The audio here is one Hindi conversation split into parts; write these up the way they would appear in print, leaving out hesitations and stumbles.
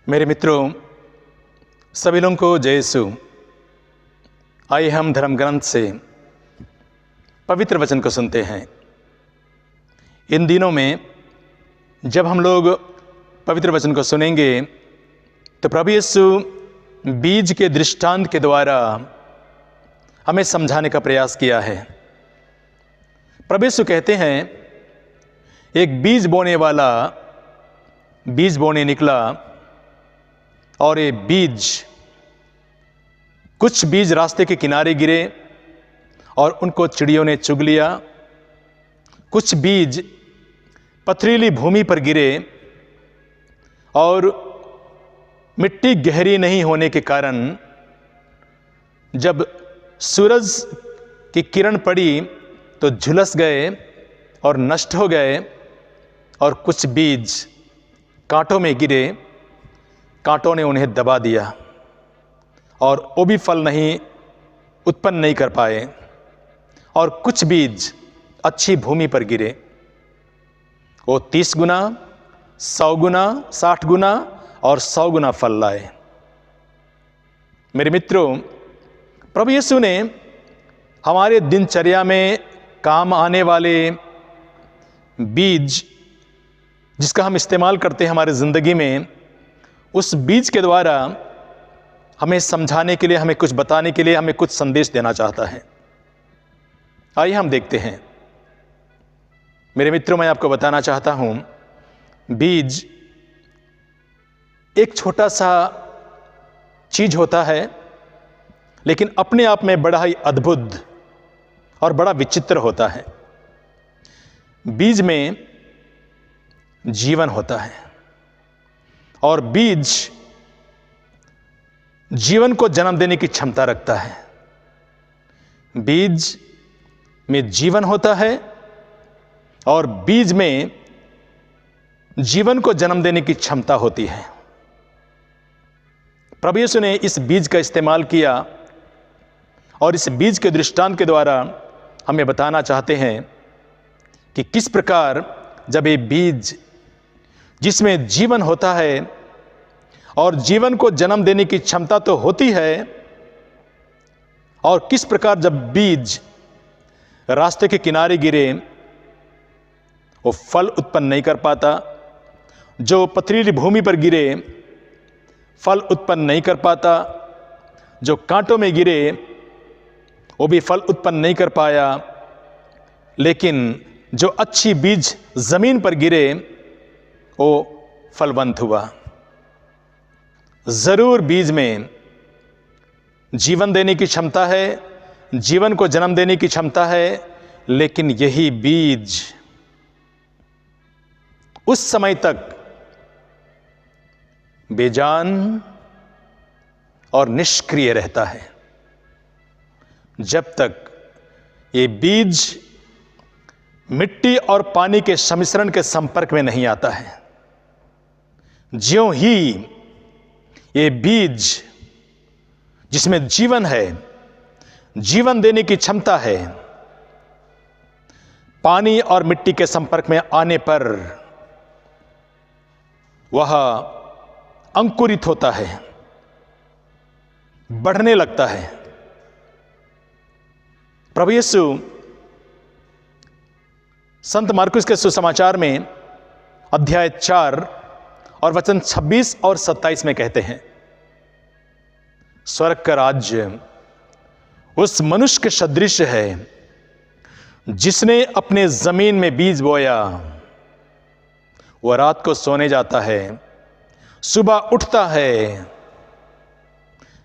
मेरे मित्रों, सभी लोगों को जय यीशु। आइए हम धर्म ग्रंथ से पवित्र वचन को सुनते हैं। इन दिनों में जब हम लोग पवित्र वचन को सुनेंगे तो प्रभु यीशु बीज के दृष्टांत के द्वारा हमें समझाने का प्रयास किया है। प्रभु यीशु कहते हैं, एक बीज बोने वाला बीज बोने निकला और ये कुछ बीज रास्ते के किनारे गिरे और उनको चिड़ियों ने चुग लिया। कुछ बीज पथरीली भूमि पर गिरे और मिट्टी गहरी नहीं होने के कारण जब सूरज की किरण पड़ी तो झुलस गए और नष्ट हो गए। और कुछ बीज कांटों में गिरे, कांटों ने उन्हें दबा दिया और वो भी फल उत्पन्न नहीं कर पाए। और कुछ बीज अच्छी भूमि पर गिरे, वो 30 गुना, 100 गुना, 60 गुना और 100 गुना फल लाए। मेरे मित्रों, प्रभु यीशु ने हमारे दिनचर्या में काम आने वाले बीज जिसका हम इस्तेमाल करते हैं हमारे ज़िंदगी में, उस बीज के द्वारा हमें समझाने के लिए, हमें कुछ बताने के लिए, हमें कुछ संदेश देना चाहता है। आइए हम देखते हैं। मेरे मित्रों, मैं आपको बताना चाहता हूं, बीज एक छोटा सा चीज होता है, लेकिन अपने आप में बड़ा ही अद्भुत और बड़ा विचित्र होता है। बीज में जीवन होता है और बीज जीवन को जन्म देने की क्षमता रखता है। बीज में जीवन होता है और बीज में जीवन को जन्म देने की क्षमता होती है। प्रभु यीशु ने इस बीज का इस्तेमाल किया और इस बीज के दृष्टांत के द्वारा हमें बताना चाहते हैं कि किस प्रकार जब ये बीज जिसमें जीवन होता है और जीवन को जन्म देने की क्षमता तो होती है, और किस प्रकार जब बीज रास्ते के किनारे गिरे वो फल उत्पन्न नहीं कर पाता, जो पथरीली भूमि पर गिरे फल उत्पन्न नहीं कर पाता, जो कांटों में गिरे वो भी फल उत्पन्न नहीं कर पाया, लेकिन जो अच्छी बीज जमीन पर गिरे वो फलवंत हुआ। जरूर बीज में जीवन देने की क्षमता है, जीवन को जन्म देने की क्षमता है, लेकिन यही बीज उस समय तक बेजान और निष्क्रिय रहता है जब तक ये बीज मिट्टी और पानी के सम्मिश्रण के संपर्क में नहीं आता है। ज्यों ही ये बीज जिसमें जीवन है, जीवन देने की क्षमता है, पानी और मिट्टी के संपर्क में आने पर वह अंकुरित होता है, बढ़ने लगता है। प्रभु यीशु संत मार्कुस के सुसमाचार में अध्याय 4 और वचन 26 और 27 में कहते हैं, स्वर्ग का राज्य उस मनुष्य के सदृश है जिसने अपने जमीन में बीज बोया। वह रात को सोने जाता है, सुबह उठता है,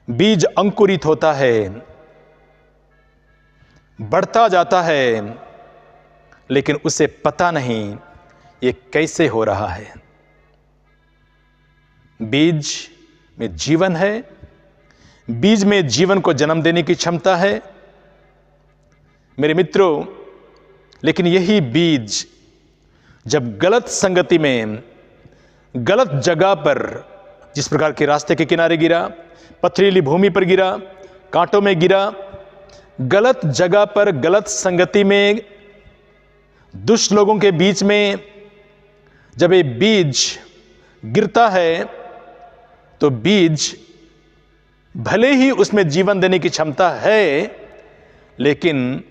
बीज अंकुरित होता है, बढ़ता जाता है, लेकिन उसे पता नहीं ये कैसे हो रहा है। बीज में जीवन है, बीज में जीवन को जन्म देने की क्षमता है। मेरे मित्रों, लेकिन यही बीज जब गलत संगति में, गलत जगह पर, जिस प्रकार के रास्ते के किनारे गिरा, पथरीली भूमि पर गिरा, कांटों में गिरा, गलत जगह पर, गलत संगति में, दुष्ट लोगों के बीच में जब ये बीज गिरता है तो बीज भले ही उसमें जीवन देने की क्षमता है, लेकिन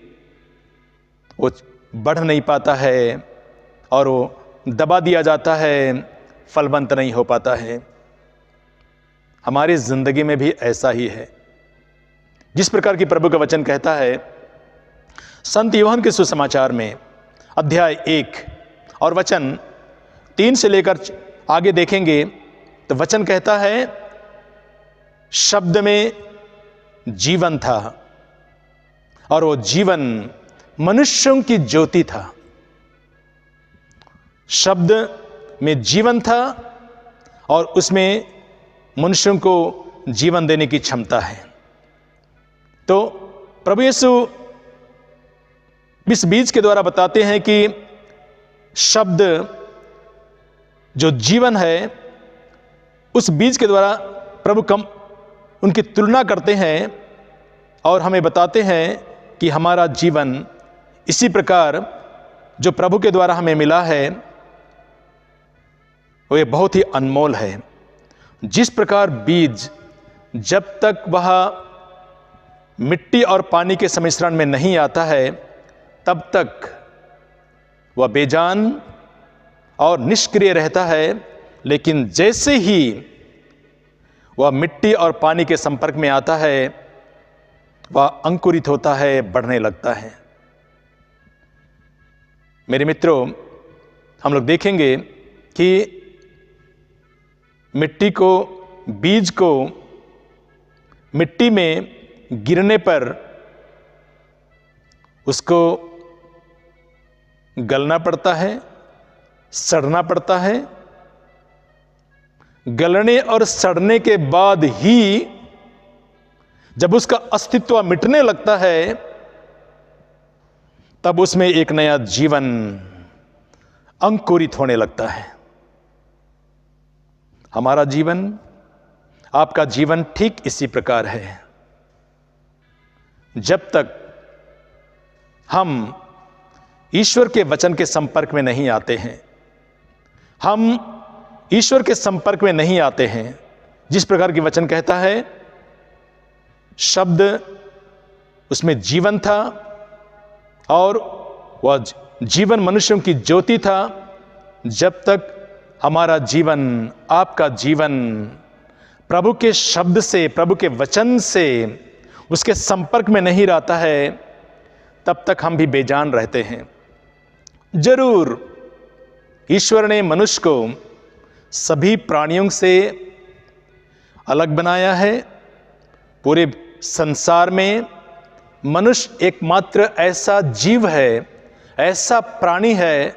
वो बढ़ नहीं पाता है और वो दबा दिया जाता है, फलवंत नहीं हो पाता है। हमारी जिंदगी में भी ऐसा ही है। जिस प्रकार की प्रभु का वचन कहता है, संत यूहन्ना के सुसमाचार में अध्याय 1 और वचन 3 से लेकर आगे देखेंगे तो वचन कहता है, शब्द में जीवन था और वो जीवन मनुष्यों की ज्योति था। शब्द में जीवन था और उसमें मनुष्यों को जीवन देने की क्षमता है। तो प्रभु यीशु इस बीज के द्वारा बताते हैं कि शब्द जो जीवन है, उस बीज के द्वारा प्रभु उनकी तुलना करते हैं और हमें बताते हैं कि हमारा जीवन इसी प्रकार जो प्रभु के द्वारा हमें मिला है वो ये बहुत ही अनमोल है। जिस प्रकार बीज जब तक वह मिट्टी और पानी के सम्मिश्रण में नहीं आता है तब तक वह बेजान और निष्क्रिय रहता है, लेकिन जैसे ही वह मिट्टी और पानी के संपर्क में आता है वह अंकुरित होता है, बढ़ने लगता है। मेरे मित्रों, हम लोग देखेंगे कि मिट्टी को, बीज को मिट्टी में गिरने पर उसको गलना पड़ता है, सड़ना पड़ता है। गलने और सड़ने के बाद ही जब उसका अस्तित्व मिटने लगता है तब उसमें एक नया जीवन अंकुरित होने लगता है। हमारा जीवन, आपका जीवन ठीक इसी प्रकार है। जब तक हम ईश्वर के वचन के संपर्क में नहीं आते हैं, हम ईश्वर के संपर्क में नहीं आते हैं, जिस प्रकार की वचन कहता है, शब्द उसमें जीवन था और वह जीवन मनुष्यों की ज्योति था। जब तक हमारा जीवन, आपका जीवन प्रभु के शब्द से, प्रभु के वचन से उसके संपर्क में नहीं रहता है, तब तक हम भी बेजान रहते हैं। जरूर ईश्वर ने मनुष्य को सभी प्राणियों से अलग बनाया है। पूरे संसार में मनुष्य एकमात्र ऐसा जीव है, ऐसा प्राणी है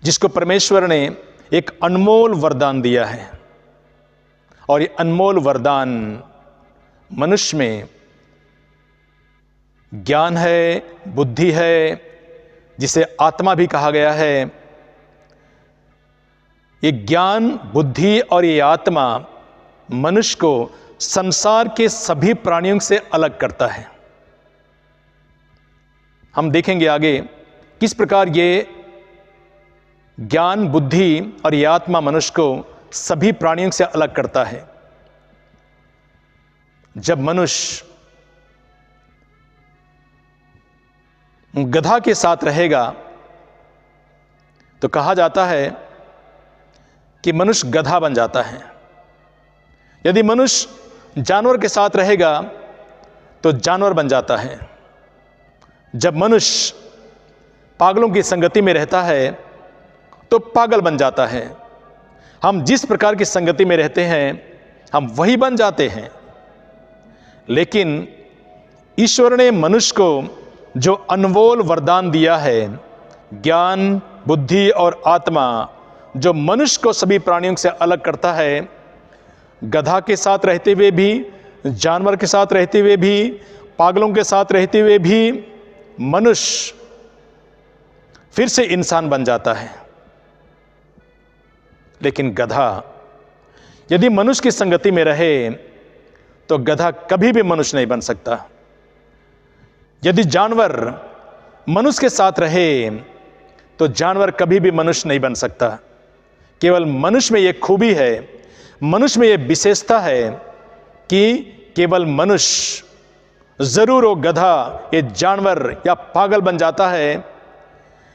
जिसको परमेश्वर ने एक अनमोल वरदान दिया है। और ये अनमोल वरदान मनुष्य में ज्ञान है, बुद्धि है, जिसे आत्मा भी कहा गया है। ये ज्ञान, बुद्धि और ये आत्मा मनुष्य को संसार के सभी प्राणियों से अलग करता है। हम देखेंगे आगे किस प्रकार ये ज्ञान, बुद्धि और ये आत्मा मनुष्य को सभी प्राणियों से अलग करता है। जब मनुष्य गधा के साथ रहेगा तो कहा जाता है कि मनुष्य गधा बन जाता है। यदि मनुष्य जानवर के साथ रहेगा तो जानवर बन जाता है। जब मनुष्य पागलों की संगति में रहता है तो पागल बन जाता है। हम जिस प्रकार की संगति में रहते हैं हम वही बन जाते हैं। लेकिन ईश्वर ने मनुष्य को जो अनमोल वरदान दिया है, ज्ञान, बुद्धि और आत्मा, जो मनुष्य को सभी प्राणियों से अलग करता है, गधा के साथ रहते हुए भी, जानवर के साथ रहते हुए भी, पागलों के साथ रहते हुए भी मनुष्य फिर से इंसान बन जाता है। लेकिन गधा यदि मनुष्य की संगति में रहे तो गधा कभी भी मनुष्य नहीं बन सकता। यदि जानवर मनुष्य के साथ रहे तो जानवर कभी भी मनुष्य नहीं बन सकता। केवल मनुष्य में यह खूबी है मनुष्य में यह विशेषता है कि केवल मनुष्य जरूर वो गधा, ये जानवर या पागल बन जाता है,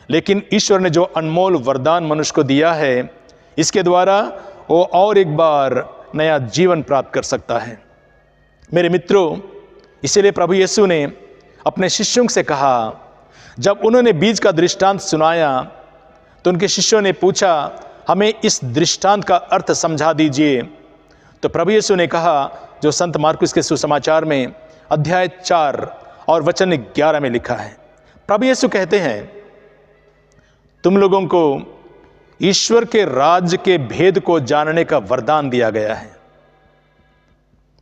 लेकिन ईश्वर ने जो अनमोल वरदान मनुष्य को दिया है, इसके द्वारा वो और एक बार नया जीवन प्राप्त कर सकता है। मेरे मित्रों, इसीलिए प्रभु यीशु ने अपने शिष्यों से कहा, जब उन्होंने बीज का दृष्टांत सुनाया तो उनके शिष्यों ने पूछा, हमें इस दृष्टांत का अर्थ समझा दीजिए। तो प्रभु यीशु ने कहा, जो संत मार्कुस के सुसमाचार में अध्याय 4 और वचन 11 में लिखा है। प्रभु यीशु कहते हैं, तुम लोगों को ईश्वर के राज्य के भेद को जानने का वरदान दिया गया है,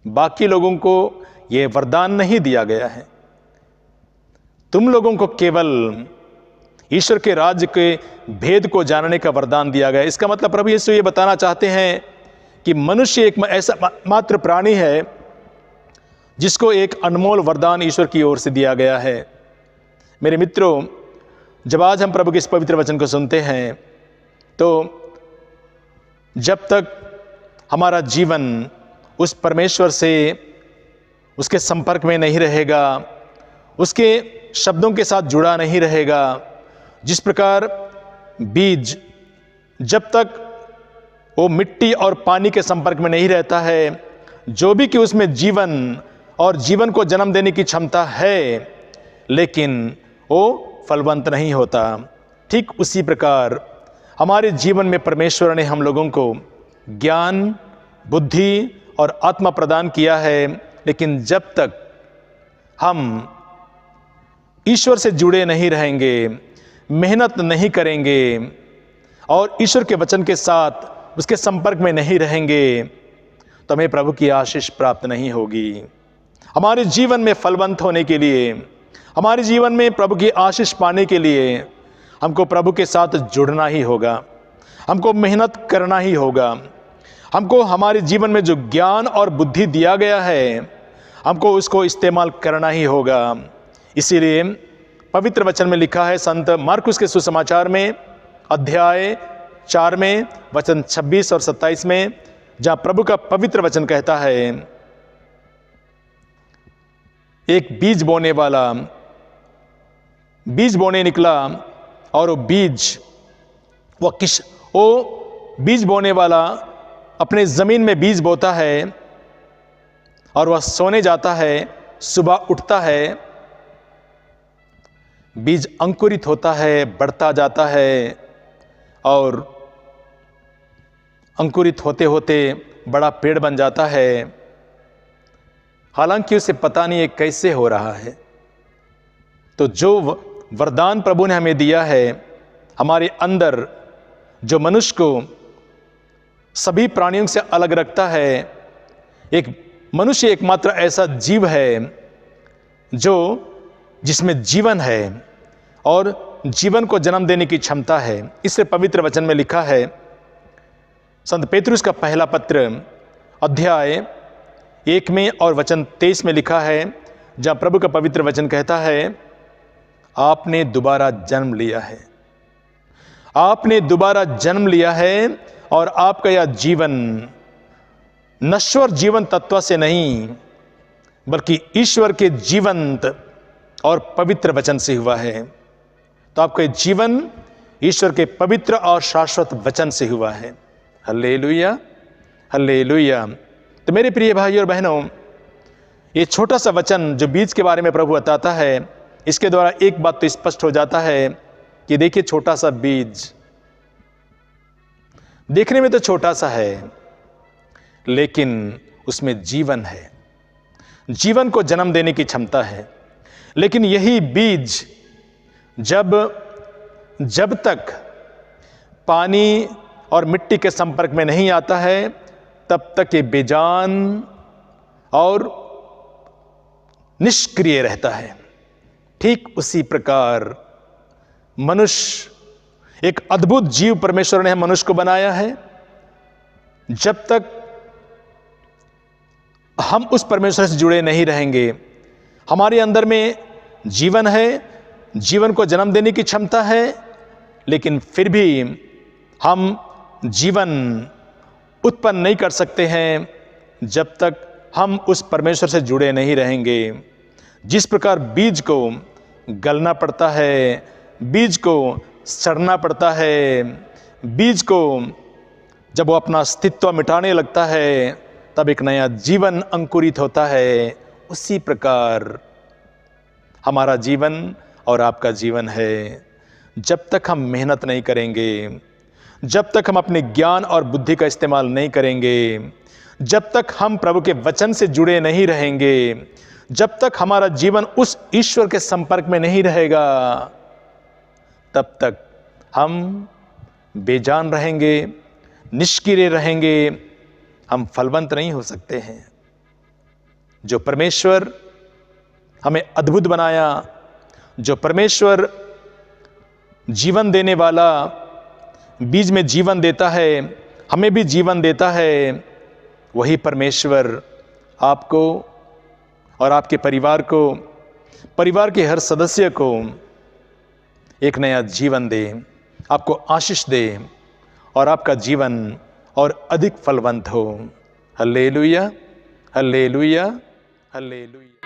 बाकी लोगों को यह वरदान नहीं दिया गया है। तुम लोगों को केवल ईश्वर के राज्य के भेद को जानने का वरदान दिया गया है। इसका मतलब प्रभु यीशु ये बताना चाहते हैं कि मनुष्य एक ऐसा मात्र प्राणी है जिसको एक अनमोल वरदान ईश्वर की ओर से दिया गया है। मेरे मित्रों, जब आज हम प्रभु के इस पवित्र वचन को सुनते हैं तो जब तक हमारा जीवन उस परमेश्वर से उसके संपर्क में नहीं रहेगा, उसके शब्दों के साथ जुड़ा नहीं रहेगा, जिस प्रकार बीज जब तक वो मिट्टी और पानी के संपर्क में नहीं रहता है, जो भी कि उसमें जीवन और जीवन को जन्म देने की क्षमता है, लेकिन वो फलवंत नहीं होता। ठीक उसी प्रकार हमारे जीवन में परमेश्वर ने हम लोगों को ज्ञान, बुद्धि और आत्मा प्रदान किया है, लेकिन जब तक हम ईश्वर से जुड़े नहीं रहेंगे, मेहनत नहीं करेंगे और ईश्वर के वचन के साथ उसके संपर्क में नहीं रहेंगे, तो हमें प्रभु की आशीष प्राप्त नहीं होगी। हमारे जीवन में फलवंत होने के लिए, हमारे जीवन में प्रभु की आशीष पाने के लिए हमको प्रभु के साथ जुड़ना ही होगा, हमको मेहनत करना ही होगा, हमको हमारे जीवन में जो ज्ञान और बुद्धि दिया गया है, हमको उसको इस्तेमाल करना ही होगा। इसीलिए पवित्र वचन में लिखा है, संत मार्कुस के सुसमाचार में अध्याय 4 में वचन 26 और 27 में, जहां प्रभु का पवित्र वचन कहता है, एक बीज बोने वाला बीज बोने निकला और वो बीज बोने वाला अपने जमीन में बीज बोता है और वह सोने जाता है, सुबह उठता है, बीज अंकुरित होता है, बढ़ता जाता है और अंकुरित होते होते बड़ा पेड़ बन जाता है। हालांकि उसे पता नहीं है कैसे हो रहा है। तो जो वरदान प्रभु ने हमें दिया है, हमारे अंदर जो मनुष्य को सभी प्राणियों से अलग रखता है, एक मनुष्य एकमात्र ऐसा जीव है जिसमें जीवन है और जीवन को जन्म देने की क्षमता है। इससे पवित्र वचन में लिखा है, संत पेतरुस का पहला पत्र अध्याय 1 में और वचन 23 में लिखा है, जहां प्रभु का पवित्र वचन कहता है, आपने दोबारा जन्म लिया है, आपने दोबारा जन्म लिया है और आपका यह जीवन नश्वर जीवन तत्व से नहीं बल्कि ईश्वर के जीवंत और पवित्र वचन से हुआ है। तो आपका जीवन ईश्वर के पवित्र और शाश्वत वचन से हुआ है। Hallelujah, hallelujah. तो मेरे प्रिय भाइयों और बहनों, ये छोटा सा वचन जो बीज के बारे में प्रभु बताता है, इसके द्वारा एक बात तो स्पष्ट हो जाता है कि देखिए, छोटा सा बीज देखने में तो छोटा सा है, लेकिन उसमें जीवन है, जीवन को जन्म देने की क्षमता है। लेकिन यही बीज जब तक पानी और मिट्टी के संपर्क में नहीं आता है, तब तक ये बेजान और निष्क्रिय रहता है। ठीक उसी प्रकार मनुष्य एक अद्भुत जीव परमेश्वर ने मनुष्य को बनाया है। जब तक हम उस परमेश्वर से जुड़े नहीं रहेंगे, हमारे अंदर में जीवन है, जीवन को जन्म देने की क्षमता है, लेकिन फिर भी हम जीवन उत्पन्न नहीं कर सकते हैं जब तक हम उस परमेश्वर से जुड़े नहीं रहेंगे। जिस प्रकार बीज को गलना पड़ता है, बीज को सड़ना पड़ता है, बीज को जब वो अपना अस्तित्व मिटाने लगता है तब एक नया जीवन अंकुरित होता है, उसी प्रकार हमारा जीवन और आपका जीवन है। जब तक हम मेहनत नहीं करेंगे, जब तक हम अपने ज्ञान और बुद्धि का इस्तेमाल नहीं करेंगे, जब तक हम प्रभु के वचन से जुड़े नहीं रहेंगे, जब तक हमारा जीवन उस ईश्वर के संपर्क में नहीं रहेगा, तब तक हम बेजान रहेंगे, निष्क्रिय रहेंगे, हम फलवंत नहीं हो सकते हैं। जो परमेश्वर हमें अद्भुत बनाया, जो परमेश्वर जीवन देने वाला बीज में जीवन देता है, हमें भी जीवन देता है, वही परमेश्वर आपको और आपके परिवार को, परिवार के हर सदस्य को एक नया जीवन दे, आपको आशीष दे और आपका जीवन और अधिक फलवंत हो। Hallelujah, hallelujah, hallelujah.